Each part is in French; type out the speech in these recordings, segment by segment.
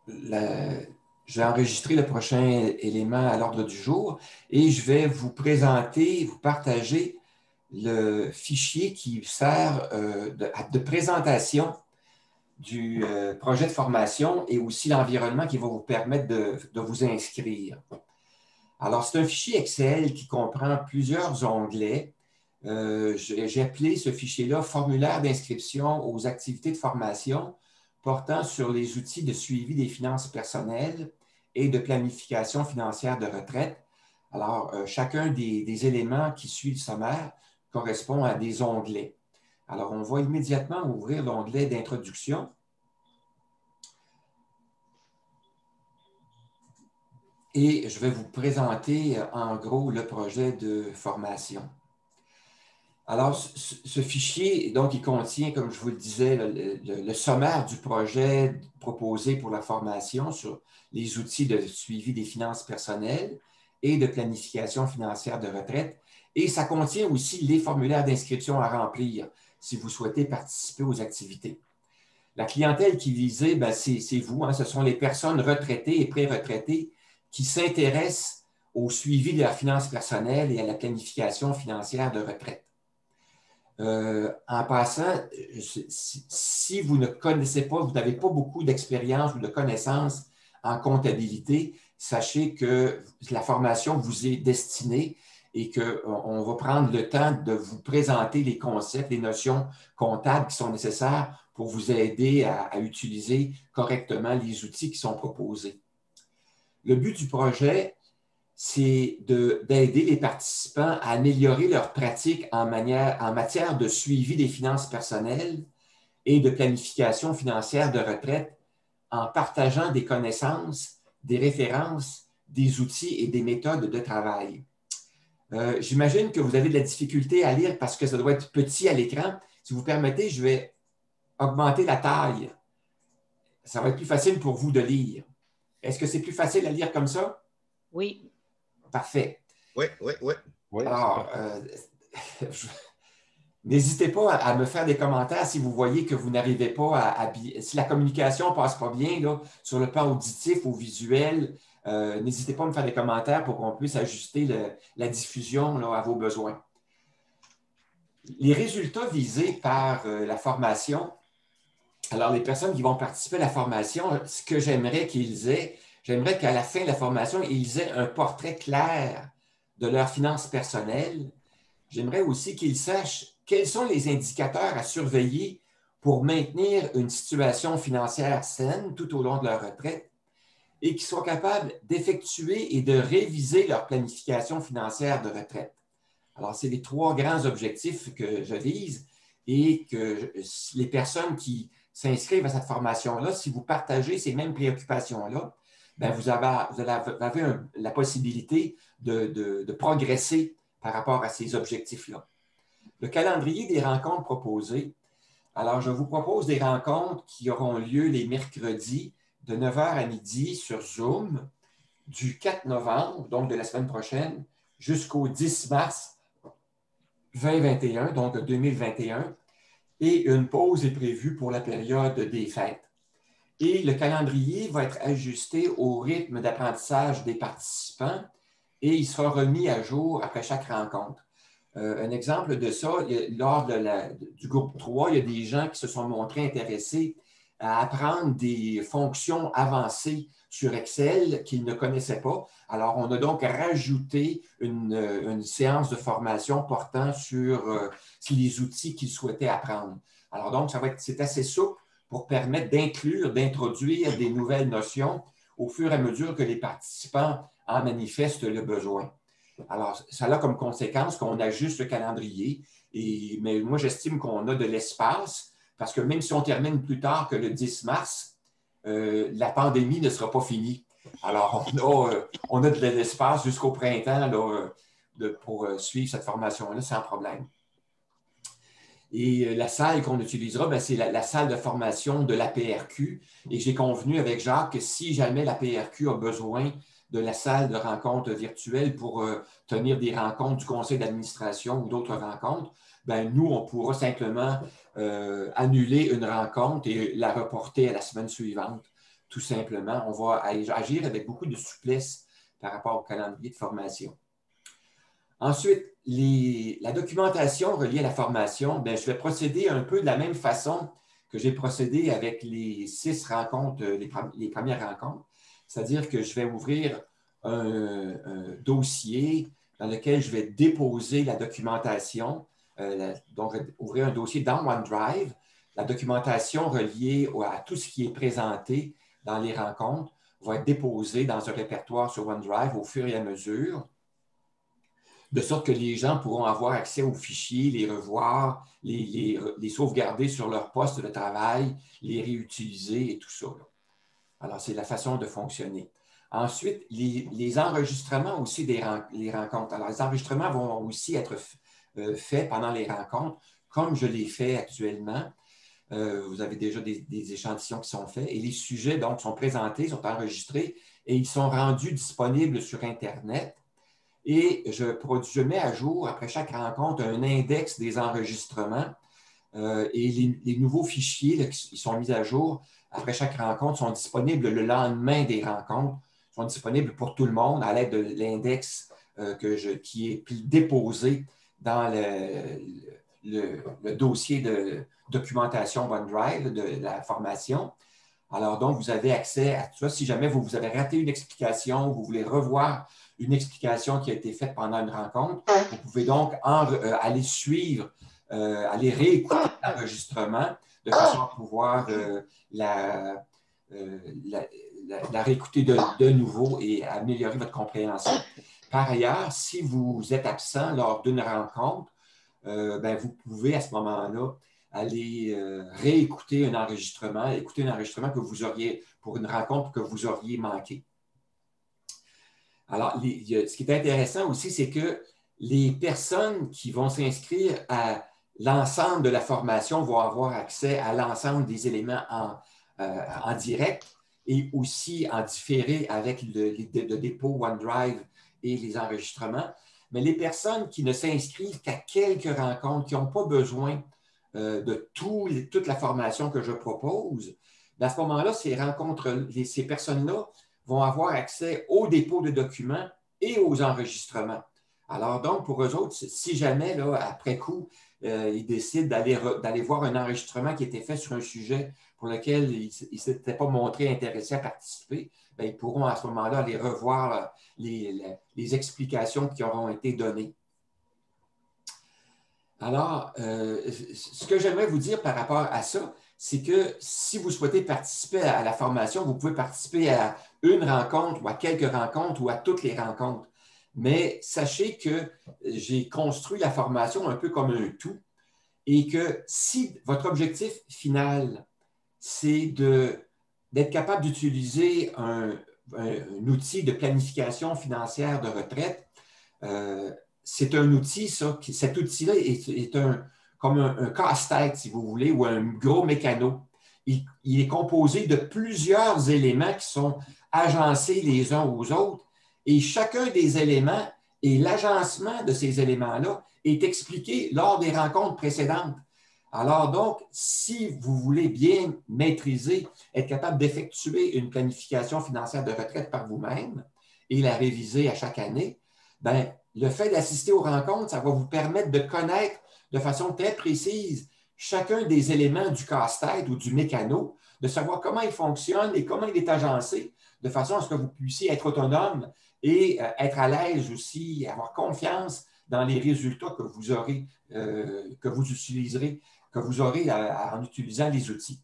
je vais enregistrer le prochain élément à l'ordre du jour et je vais vous présenter, vous partager le fichier qui sert de présentation du projet de formation et aussi l'environnement qui va vous permettre de vous inscrire. Alors, c'est un fichier Excel qui comprend plusieurs onglets. J'ai appelé ce fichier-là « Formulaire d'inscription aux activités de formation portant sur les outils de suivi des finances personnelles et de planification financière de retraite ». Alors, chacun des éléments qui suit le sommaire correspond à des onglets. Alors, on va immédiatement ouvrir l'onglet d'introduction. Et je vais vous présenter en gros le projet de formation. Alors, ce fichier, donc, il contient, comme je vous le disais, le sommaire du projet proposé pour la formation sur les outils de suivi des finances personnelles et de planification financière de retraite. Et ça contient aussi les formulaires d'inscription à remplir si vous souhaitez participer aux activités. La clientèle qui est visée, c'est vous, hein, ce sont les personnes retraitées et pré-retraitées qui s'intéressent au suivi de leurs finances personnelles et à la planification financière de retraite. En passant, si vous ne connaissez pas, vous n'avez pas beaucoup d'expérience ou de connaissances en comptabilité, sachez que la formation vous est destinée et qu'on va prendre le temps de vous présenter les concepts, les notions comptables qui sont nécessaires pour vous aider à utiliser correctement les outils qui sont proposés. Le but du projet, c'est d'aider les participants à améliorer leurs pratiques en matière de suivi des finances personnelles et de planification financière de retraite en partageant des connaissances, des références, des outils et des méthodes de travail. J'imagine que vous avez de la difficulté à lire parce que ça doit être petit à l'écran. Si vous permettez, je vais augmenter la taille. Ça va être plus facile pour vous de lire. Est-ce que c'est plus facile à lire comme ça? Oui. Parfait. Oui. Alors, n'hésitez pas à me faire des commentaires si vous voyez que vous n'arrivez pas si la communication ne passe pas bien là, sur le plan auditif ou visuel. N'hésitez pas à me faire des commentaires pour qu'on puisse ajuster la diffusion là, à vos besoins. Les résultats visés par la formation, alors les personnes qui vont participer à la formation, ce que j'aimerais qu'ils aient, j'aimerais qu'à la fin de la formation, ils aient un portrait clair de leurs finances personnelles. J'aimerais aussi qu'ils sachent quels sont les indicateurs à surveiller pour maintenir une situation financière saine tout au long de leur retraite et qu'ils soient capables d'effectuer et de réviser leur planification financière de retraite. Alors, c'est les 3 grands objectifs que je vise et que les personnes qui s'inscrivent à cette formation-là, si vous partagez ces mêmes préoccupations-là, vous avez la possibilité de progresser par rapport à ces objectifs-là. Le calendrier des rencontres proposées. Alors, je vous propose des rencontres qui auront lieu les mercredis de 9h à midi sur Zoom du 4 novembre, donc de la semaine prochaine, jusqu'au 10 mars 2021, donc 2021. Et une pause est prévue pour la période des fêtes. Et le calendrier va être ajusté au rythme d'apprentissage des participants et il sera remis à jour après chaque rencontre. Un exemple de ça, lors du groupe 3, il y a des gens qui se sont montrés intéressés à apprendre des fonctions avancées sur Excel qu'ils ne connaissaient pas. Alors, on a donc rajouté une séance de formation portant sur les outils qu'ils souhaitaient apprendre. Alors, donc, c'est assez souple pour permettre d'introduire des nouvelles notions au fur et à mesure que les participants en manifestent le besoin. Alors, ça a comme conséquence qu'on ajuste le calendrier, mais moi, j'estime qu'on a de l'espace parce que même si on termine plus tard que le 10 mars, la pandémie ne sera pas finie. Alors, on a de l'espace jusqu'au printemps là, pour suivre cette formation-là sans problème. Et la salle qu'on utilisera, c'est la salle de formation de l'APRQ. Et j'ai convenu avec Jacques que si jamais l'APRQ a besoin de la salle de rencontre virtuelle pour tenir des rencontres du conseil d'administration ou d'autres rencontres, nous, on pourra simplement annuler une rencontre et la reporter à la semaine suivante, tout simplement. On va agir avec beaucoup de souplesse par rapport au calendrier de formation. Ensuite, la documentation reliée à la formation, bien, je vais procéder un peu de la même façon que j'ai procédé avec les 6 rencontres, les premières rencontres. C'est-à-dire que je vais ouvrir un dossier dans lequel je vais déposer la documentation. Donc, je vais ouvrir un dossier dans OneDrive. La documentation reliée à tout ce qui est présenté dans les rencontres va être déposée dans un répertoire sur OneDrive au fur et à mesure, de sorte que les gens pourront avoir accès aux fichiers, les revoir, les sauvegarder sur leur poste de travail, les réutiliser et tout ça. Alors, c'est la façon de fonctionner. Ensuite, les enregistrements aussi les rencontres. Alors, les enregistrements vont aussi être faits pendant les rencontres, comme je l'ai fait actuellement. Vous avez déjà des échantillons qui sont faits et les sujets donc sont présentés, sont enregistrés et ils sont rendus disponibles sur Internet. Et je mets à jour, après chaque rencontre, un index des enregistrements et les nouveaux fichiers là, qui sont mis à jour après chaque rencontre sont disponibles le lendemain des rencontres, sont disponibles pour tout le monde à l'aide de l'index qui est déposé dans le dossier de documentation OneDrive de la formation. Alors, donc, vous avez accès à tout ça. Si jamais vous avez raté une explication, vous voulez revoir une explication qui a été faite pendant une rencontre, vous pouvez donc aller suivre, aller réécouter l'enregistrement de façon à pouvoir la réécouter de nouveau et améliorer votre compréhension. Par ailleurs, si vous êtes absent lors d'une rencontre, ben, vous pouvez à ce moment-là aller réécouter un enregistrement, écouter un enregistrement que vous auriez pour une rencontre que vous auriez manqué. Alors, ce qui est intéressant aussi, c'est que les personnes qui vont s'inscrire à l'ensemble de la formation vont avoir accès à l'ensemble des éléments en direct et aussi en différé avec le dépôt OneDrive et les enregistrements. Mais les personnes qui ne s'inscrivent qu'à quelques rencontres, qui n'ont pas besoin de toute la formation que je propose, à ce moment-là, ces personnes-là vont avoir accès au dépôt de documents et aux enregistrements. Alors donc, pour eux autres, si jamais, là, après coup, ils décident d'aller voir un enregistrement qui a été fait sur un sujet pour lequel ils ne s'étaient pas montrés intéressés à participer, bien, ils pourront à ce moment-là aller revoir les explications qui auront été données. Alors, ce que j'aimerais vous dire par rapport à ça, c'est que si vous souhaitez participer à la formation, vous pouvez participer à une rencontre ou à quelques rencontres ou à toutes les rencontres. Mais sachez que j'ai construit la formation un peu comme un tout et que si votre objectif final, c'est d'être capable d'utiliser un outil de planification financière de retraite, c'est un outil, cet outil-là est comme un casse-tête, si vous voulez, ou un gros mécano. Il est composé de plusieurs éléments qui sont agencés les uns aux autres et chacun des éléments et l'agencement de ces éléments-là est expliqué lors des rencontres précédentes. Alors donc, si vous voulez bien maîtriser, être capable d'effectuer une planification financière de retraite par vous-même et la réviser à chaque année, bien, le fait d'assister aux rencontres, ça va vous permettre de connaître de façon très précise chacun des éléments du casse-tête ou du mécano, de savoir comment il fonctionne et comment il est agencé, de façon à ce que vous puissiez être autonome et être à l'aise aussi, avoir confiance dans les résultats que vous aurez, que vous utiliserez, que vous aurez en utilisant les outils.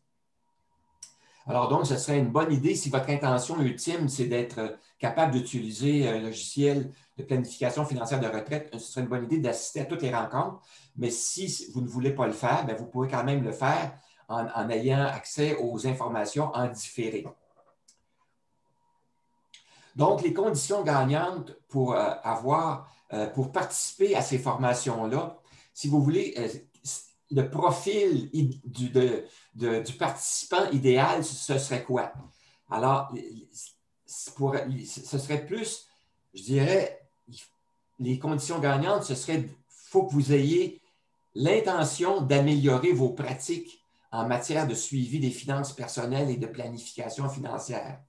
Alors donc, ce serait une bonne idée si votre intention ultime, c'est d'être capable d'utiliser un logiciel de planification financière de retraite, ce serait une bonne idée d'assister à toutes les rencontres. Mais si vous ne voulez pas le faire, bien, vous pouvez quand même le faire en ayant accès aux informations en différé. Donc, les conditions gagnantes pour pour participer à ces formations-là, si vous voulez, le profil du participant idéal, ce serait quoi? Alors, ce serait plus, je dirais, les conditions gagnantes, ce serait, il faut que vous ayez l'intention d'améliorer vos pratiques en matière de suivi des finances personnelles et de planification financière.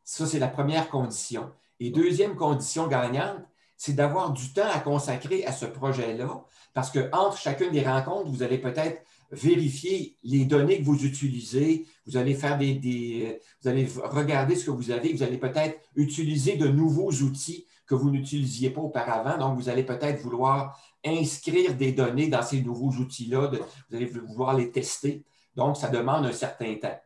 Ça, c'est la première condition. Et deuxième condition gagnante, c'est d'avoir du temps à consacrer à ce projet-là, parce qu'entre chacune des rencontres, vous allez peut-être vérifier les données que vous utilisez, vous allez faire vous allez regarder ce que vous avez, vous allez peut-être utiliser de nouveaux outils que vous n'utilisiez pas auparavant, donc vous allez peut-être vouloir inscrire des données dans ces nouveaux outils-là, vous allez vouloir les tester, donc ça demande un certain temps.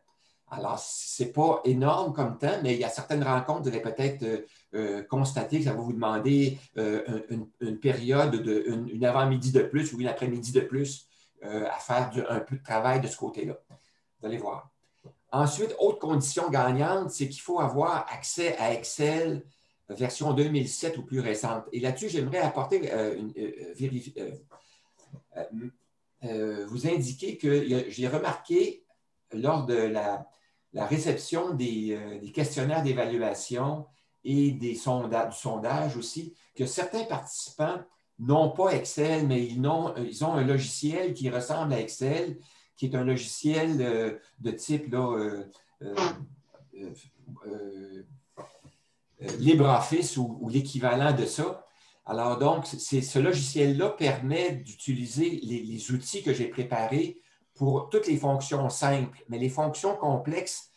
Alors, ce n'est pas énorme comme temps, mais il y a certaines rencontres, vous allez peut-être constater que ça va vous demander une période, une avant-midi de plus ou une après-midi de plus à faire un peu de travail de ce côté-là. Vous allez voir. Ensuite, autre condition gagnante, c'est qu'il faut avoir accès à Excel version 2007 ou plus récente. Et là-dessus, j'aimerais apporter vous indiquer que j'ai remarqué lors de la réception des questionnaires d'évaluation et du sondage aussi, que certains participants n'ont pas Excel, mais ils ont un logiciel qui ressemble à Excel, qui est un logiciel de type là, LibreOffice ou l'équivalent de ça. Alors donc, ce logiciel-là permet d'utiliser les outils que j'ai préparés pour toutes les fonctions simples, mais les fonctions complexes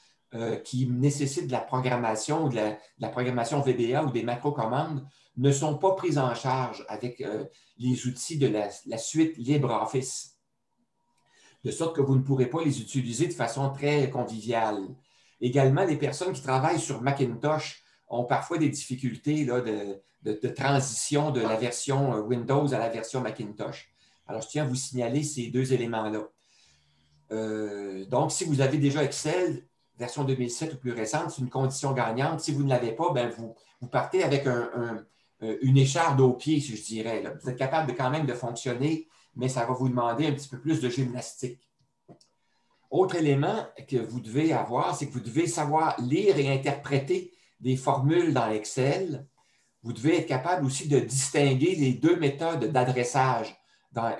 qui nécessitent de la programmation ou de la programmation VBA ou des macro-commandes ne sont pas prises en charge avec les outils de la suite LibreOffice, de sorte que vous ne pourrez pas les utiliser de façon très conviviale. Également, les personnes qui travaillent sur Macintosh ont parfois des difficultés là, de transition de la version Windows à la version Macintosh. Alors, je tiens à vous signaler ces deux éléments-là. Donc, si vous avez déjà Excel, version 2007 ou plus récente, c'est une condition gagnante. Si vous ne l'avez pas, ben vous partez avec une écharde au pied, si je dirais. Là. Vous êtes capable quand même de fonctionner, mais ça va vous demander un petit peu plus de gymnastique. Autre élément que vous devez avoir, c'est que vous devez savoir lire et interpréter des formules dans Excel. Vous devez être capable aussi de distinguer les deux méthodes d'adressage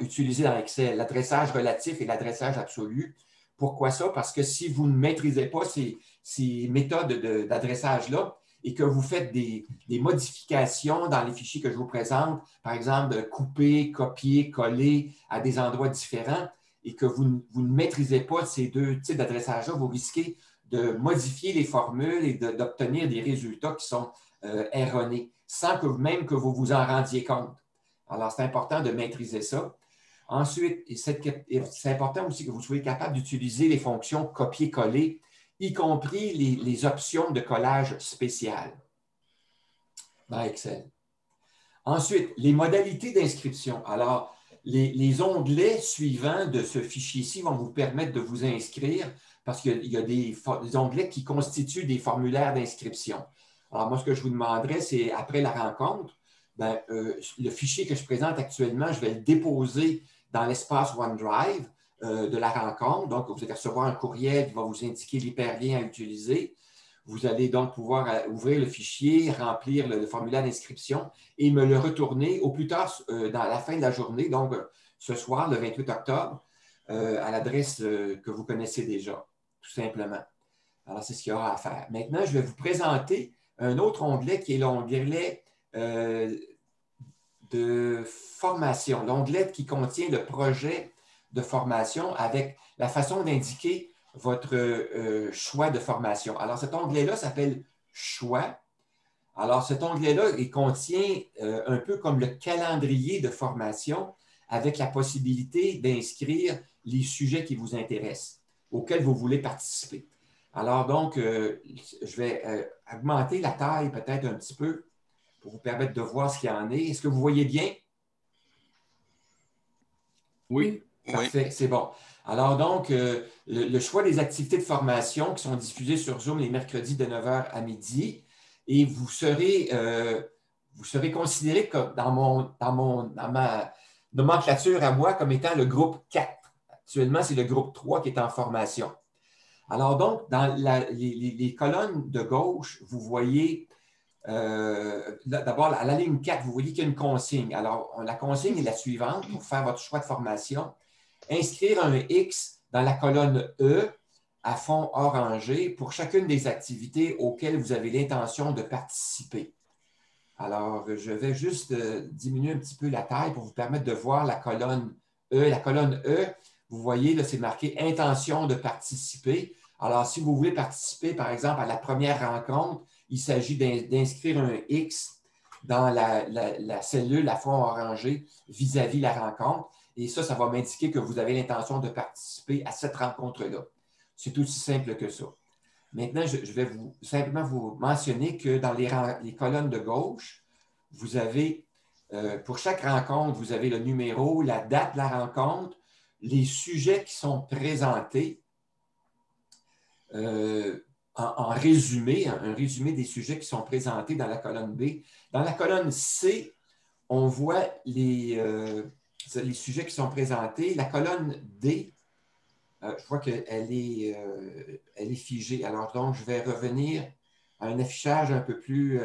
utilisées dans Excel, l'adressage relatif et l'adressage absolu. Pourquoi ça? Parce que si vous ne maîtrisez pas ces méthodes d'adressage-là et que vous faites des modifications dans les fichiers que je vous présente, par exemple, de couper, copier, coller à des endroits différents, et que vous ne maîtrisez pas ces deux types d'adressage-là, vous risquez de modifier les formules et d'obtenir des résultats qui sont erronés, sans même que vous vous en rendiez compte. Alors, c'est important de maîtriser ça. Ensuite, c'est important aussi que vous soyez capable d'utiliser les fonctions copier-coller, y compris les options de collage spéciales dans Excel. Ensuite, les modalités d'inscription. Alors, les onglets suivants de ce fichier-ci vont vous permettre de vous inscrire parce qu'il y a des onglets qui constituent des formulaires d'inscription. Alors, moi, ce que je vous demanderais, c'est après la rencontre, le fichier que je présente actuellement, je vais le déposer dans l'espace OneDrive de la rencontre. Donc, vous allez recevoir un courriel qui va vous indiquer l'hyperlien à utiliser. Vous allez donc pouvoir ouvrir le fichier, remplir le formulaire d'inscription et me le retourner au plus tard dans la fin de la journée, donc ce soir, le 28 octobre, à l'adresse que vous connaissez déjà, tout simplement. Alors, c'est ce qu'il y aura à faire. Maintenant, je vais vous présenter un autre onglet qui est l'onglet de formation, l'onglet qui contient le projet de formation avec la façon d'indiquer votre choix de formation. Alors, cet onglet-là s'appelle « Choix ». Alors, cet onglet-là, il contient un peu comme le calendrier de formation avec la possibilité d'inscrire les sujets qui vous intéressent, auxquels vous voulez participer. Alors, donc, je vais augmenter la taille peut-être un petit peu pour vous permettre de voir ce qu'il y en est. Est-ce que vous voyez bien? Oui. Parfait, oui. C'est bon. Alors donc, le choix des activités de formation qui sont diffusées sur Zoom les mercredis de 9h à midi et vous serez considéré comme dans ma nomenclature à moi comme étant le groupe 4. Actuellement, c'est le groupe 3 qui est en formation. Alors donc, dans les colonnes de gauche, vous voyez d'abord, à la ligne 4, vous voyez qu'il y a une consigne. Alors, la consigne est la suivante pour faire votre choix de formation. Inscrire un X dans la colonne E, à fond orangé, pour chacune des activités auxquelles vous avez l'intention de participer. Alors, je vais juste diminuer un petit peu la taille pour vous permettre de voir la colonne E. La colonne E, vous voyez, là, c'est marqué intention de participer. Alors, si vous voulez participer, par exemple, à la première rencontre, il s'agit d'inscrire un X dans la cellule à fond orangé vis-à-vis la rencontre. Et ça va m'indiquer que vous avez l'intention de participer à cette rencontre-là. C'est aussi simple que ça. Maintenant, je vais simplement vous mentionner que dans les colonnes de gauche, vous avez, pour chaque rencontre, vous avez le numéro, la date de la rencontre, les sujets qui sont présentés, en résumé, un résumé des sujets qui sont présentés dans la colonne B. Dans la colonne C, on voit les sujets qui sont présentés. La colonne D, je vois qu'elle est figée. Alors, donc, je vais revenir à un affichage un peu plus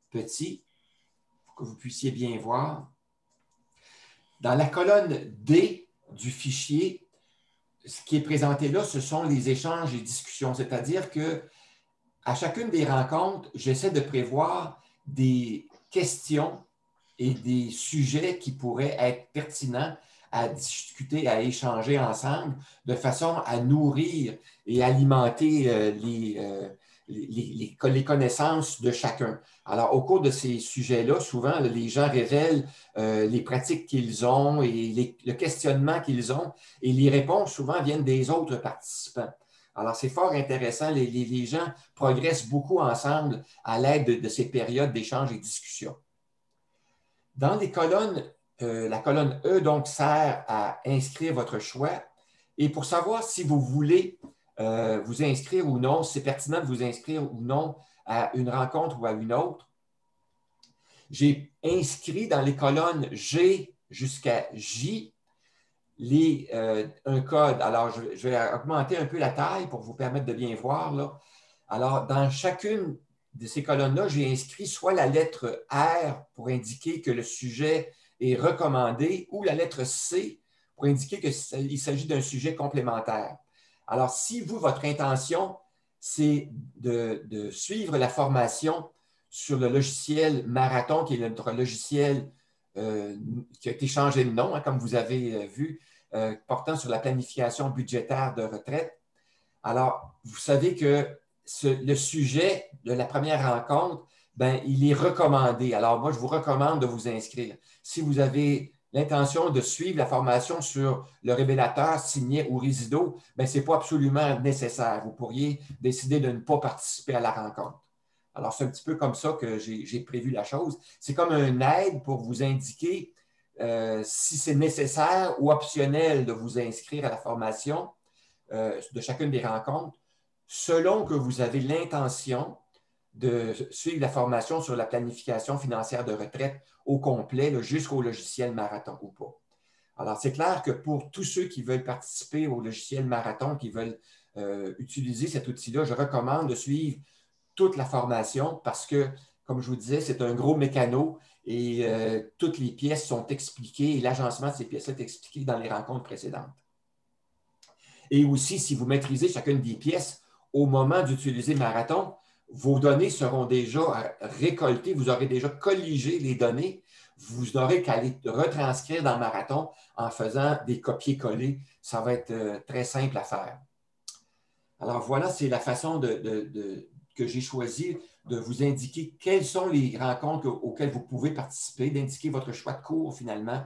petit pour que vous puissiez bien voir. Dans la colonne D du fichier, ce qui est présenté là, ce sont les échanges et discussions. C'est-à-dire qu'à chacune des rencontres, j'essaie de prévoir des questions et des sujets qui pourraient être pertinents à discuter, à échanger ensemble, de façon à nourrir et alimenter les connaissances de chacun. Alors, au cours de ces sujets-là, souvent, les gens révèlent les pratiques qu'ils ont et le questionnement qu'ils ont, et les réponses, souvent, viennent des autres participants. Alors, c'est fort intéressant. Les gens progressent beaucoup ensemble à l'aide de ces périodes d'échange et de discussion. Dans les colonnes, la colonne E, donc, sert à inscrire votre choix. Et pour savoir si vous voulez vous inscrire ou non, si c'est pertinent de vous inscrire ou non à une rencontre ou à une autre, j'ai inscrit dans les colonnes G jusqu'à J un code. Alors, je vais augmenter un peu la taille pour vous permettre de bien voir, là. Alors, dans chacune de ces colonnes-là, j'ai inscrit soit la lettre R pour indiquer que le sujet est recommandé ou la lettre C pour indiquer qu'il s'agit d'un sujet complémentaire. Alors, si vous, votre intention, c'est de suivre la formation sur le logiciel Marathon, qui est notre logiciel qui a été changé de nom, hein, comme vous avez vu, portant sur la planification budgétaire de retraite. Alors, vous savez que le sujet de la première rencontre, ben, il est recommandé. Alors, moi, je vous recommande de vous inscrire. Si vous avez l'intention de suivre la formation sur le révélateur, Signet ou Résido, ben, ce n'est pas absolument nécessaire. Vous pourriez décider de ne pas participer à la rencontre. Alors, c'est un petit peu comme ça que j'ai prévu la chose. C'est comme un aide pour vous indiquer si c'est nécessaire ou optionnel de vous inscrire à la formation de chacune des rencontres, selon que vous avez l'intention de suivre la formation sur la planification financière de retraite au complet, jusqu'au logiciel Marathon ou pas. Alors, c'est clair que pour tous ceux qui veulent participer au logiciel Marathon, qui veulent utiliser cet outil-là, je recommande de suivre toute la formation parce que, comme je vous disais, c'est un gros mécano et toutes les pièces sont expliquées et l'agencement de ces pièces-là est expliqué dans les rencontres précédentes. Et aussi, si vous maîtrisez chacune des pièces, au moment d'utiliser Marathon, vos données seront déjà récoltées, vous aurez déjà colligé les données, vous n'aurez qu'à les retranscrire dans Marathon en faisant des copier-coller. Ça va être très simple à faire. Alors voilà, c'est la façon que j'ai choisi de vous indiquer quelles sont les rencontres auxquelles vous pouvez participer, d'indiquer votre choix de cours finalement.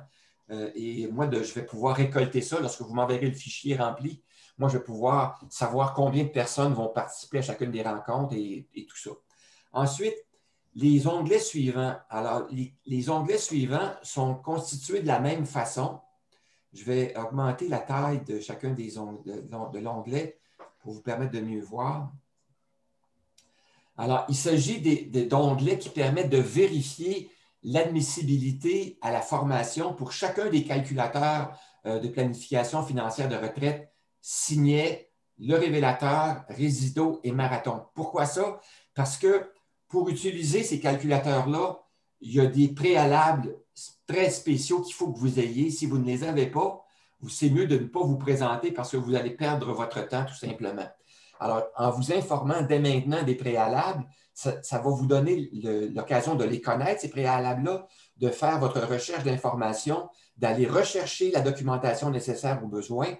Et moi, je vais pouvoir récolter ça lorsque vous m'enverrez le fichier rempli. Moi, je vais pouvoir savoir combien de personnes vont participer à chacune des rencontres et tout ça. Ensuite, les onglets suivants. Alors, les onglets suivants sont constitués de la même façon. Je vais augmenter la taille de chacun de l'onglet pour vous permettre de mieux voir. Alors, il s'agit d'onglets qui permettent de vérifier l'admissibilité à la formation pour chacun des calculateurs de planification financière de retraite Signet, le révélateur, Résido et Marathon. Pourquoi ça? Parce que pour utiliser ces calculateurs-là, il y a des préalables très spéciaux qu'il faut que vous ayez. Si vous ne les avez pas, c'est mieux de ne pas vous présenter parce que vous allez perdre votre temps tout simplement. Alors, en vous informant dès maintenant des préalables, ça va vous donner l'occasion de les connaître, ces préalables-là, de faire votre recherche d'informations, d'aller rechercher la documentation nécessaire aux besoins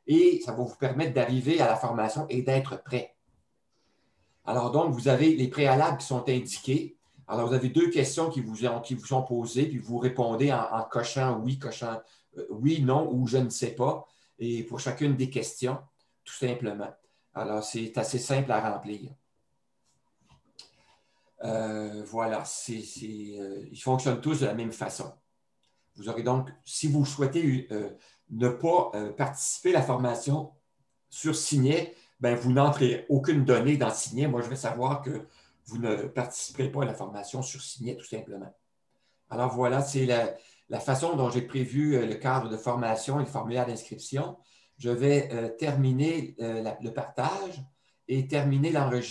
et ça va vous permettre d'arriver à la formation et d'être prêt. Alors donc, vous avez les préalables qui sont indiqués. Alors, vous avez 2 questions qui vous sont posées, puis vous répondez en cochant oui, cochant oui, non ou je ne sais pas. Et pour chacune des questions, tout simplement. Alors, c'est assez simple à remplir. Voilà, ils fonctionnent tous de la même façon. Vous aurez donc, si vous souhaitez ne pas participer à la formation sur Signet, ben, vous n'entrez aucune donnée dans Signet. Moi, je vais savoir que vous ne participerez pas à la formation sur Signet, tout simplement. Alors voilà, c'est la façon dont j'ai prévu le cadre de formation et le formulaire d'inscription. Je vais terminer le partage et terminer l'enregistrement.